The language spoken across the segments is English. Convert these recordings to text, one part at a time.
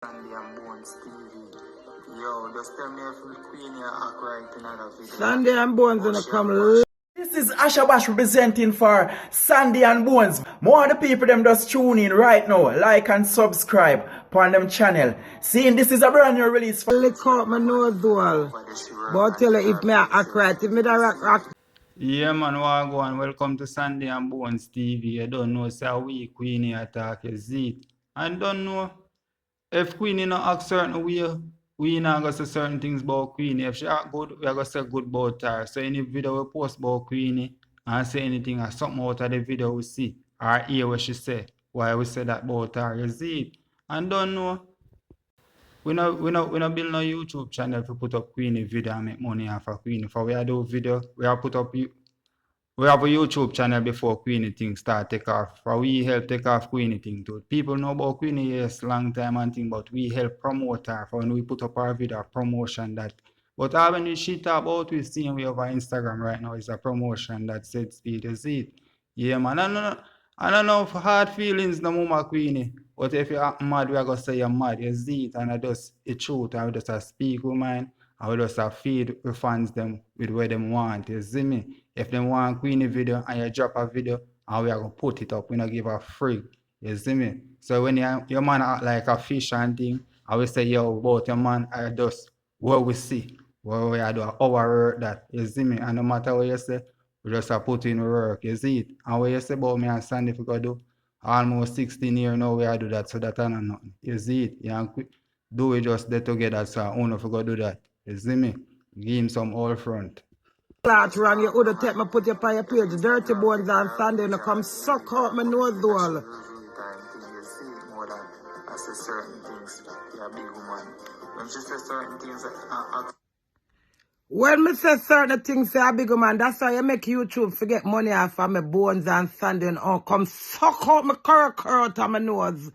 Sandy and Bonez TV. Yo, just tell me if Queenie act right in another video. Sandy and Bonez gonna come. This is Ashabash representing for Sandy and Bonez. More of the people them just tune in right now. Like and subscribe on them channel. Seeing this is a brand new release for Lick out my nose dual. But tell her if me act right, if me da rock. Yeah man, wagwan, welcome to Sandy and Bonez TV. I don't know say we Queenie attack is it. I don't know if Queenie not act certain way, we not gonna say certain things about Queenie. If she act good, we are gonna say good about her. So any video we post about Queenie and say anything or something out of the video we see or hear what she say, why we say that about her, you see it. And don't know. We not build no YouTube channel to put up Queenie video and make money off of Queenie. For we are do video, we have put up we have a YouTube channel before Queenie thing start take off. For we help take off Queenie thing too. People know about Queenie yes long time and thing, but we help promote her for when we put up our video promotion that. But all when she talk about we seeing we over Instagram right now is a promotion that said speed is it. Yeah man, I don't know if hard feelings no more Queenie. But if you're mad, we are gonna say you're mad, you see it, and I just it's truth, and we just speak with mine, and we just feed the fans them with what them want, you see me? If they want Queenie video and you drop a video, and we are gonna put it up, we don't give a freak, you see me? So when your man act like a fish and thing, I will say, yo, about your man, I just what we see, what we are doing, our work that, you see me? And no matter what you say, we just put in work, you see it? And what you say about me and Sandy, if we go do almost 16 years now we are do that, so that I know nothing. You see it? Yeah, do we just there together, so I don't know if we go do that. You see me? Give him some all front. That's wrong, you woulda take me put you on your page. Dirty Bonez and Sandy and come suck out my nose dual. You see it more than I say certain things. You're a big woman. When she says certain things, When me say certain things, say a big man, that's why you make YouTube forget money off of my Bonez and Sandy and come suck out my curl out of my nose.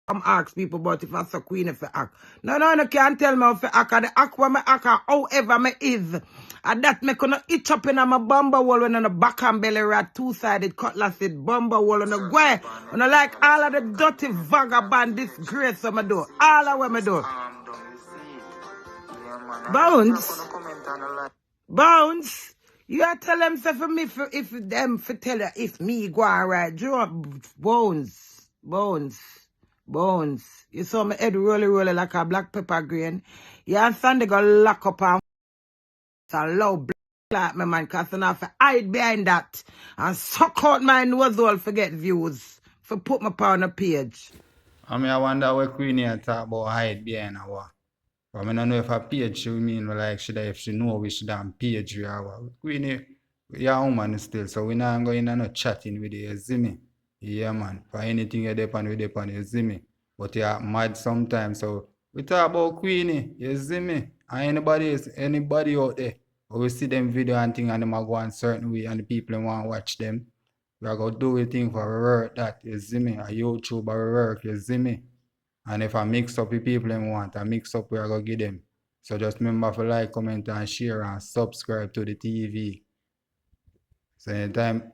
Come ask people about if I so Queenie for act. No, you can't tell me if I act. The act when me act however me is. And that me gonna itch up in my bumper wall when on the back and belly rat two-sided cutlass it bumper wall on the way. And I like all of the dirty vagabond disgrace of me do. All of what me do. Bonez, you are tell them say for me if them for tell you if me go alright. Bonez. You saw my head rolling like a black pepper grain. You and Sandy go lock up and low black my man, cause I have to hide behind that and suck out my nose all forget views. For put my pound on the page. I mean, I wonder what Queenie talk about hide behind or what. I mean, I don't know if a page she mean like if she know we should have page we are. Queenie, we are woman still, so we not going in no chatting with you, see me? Yeah man, for anything you depend we depend, you see me? But you are mad sometimes, so we talk about Queenie, you see me? And anybody out there, or we see them video and thing and them are going certain way and the people want to watch them. We are going to do a thing for our work that, you see me? A YouTube our work, you see me? And if I mix up the people them want, I mix up we are going to give them. So just remember to like, comment and share and subscribe to the TV. So anytime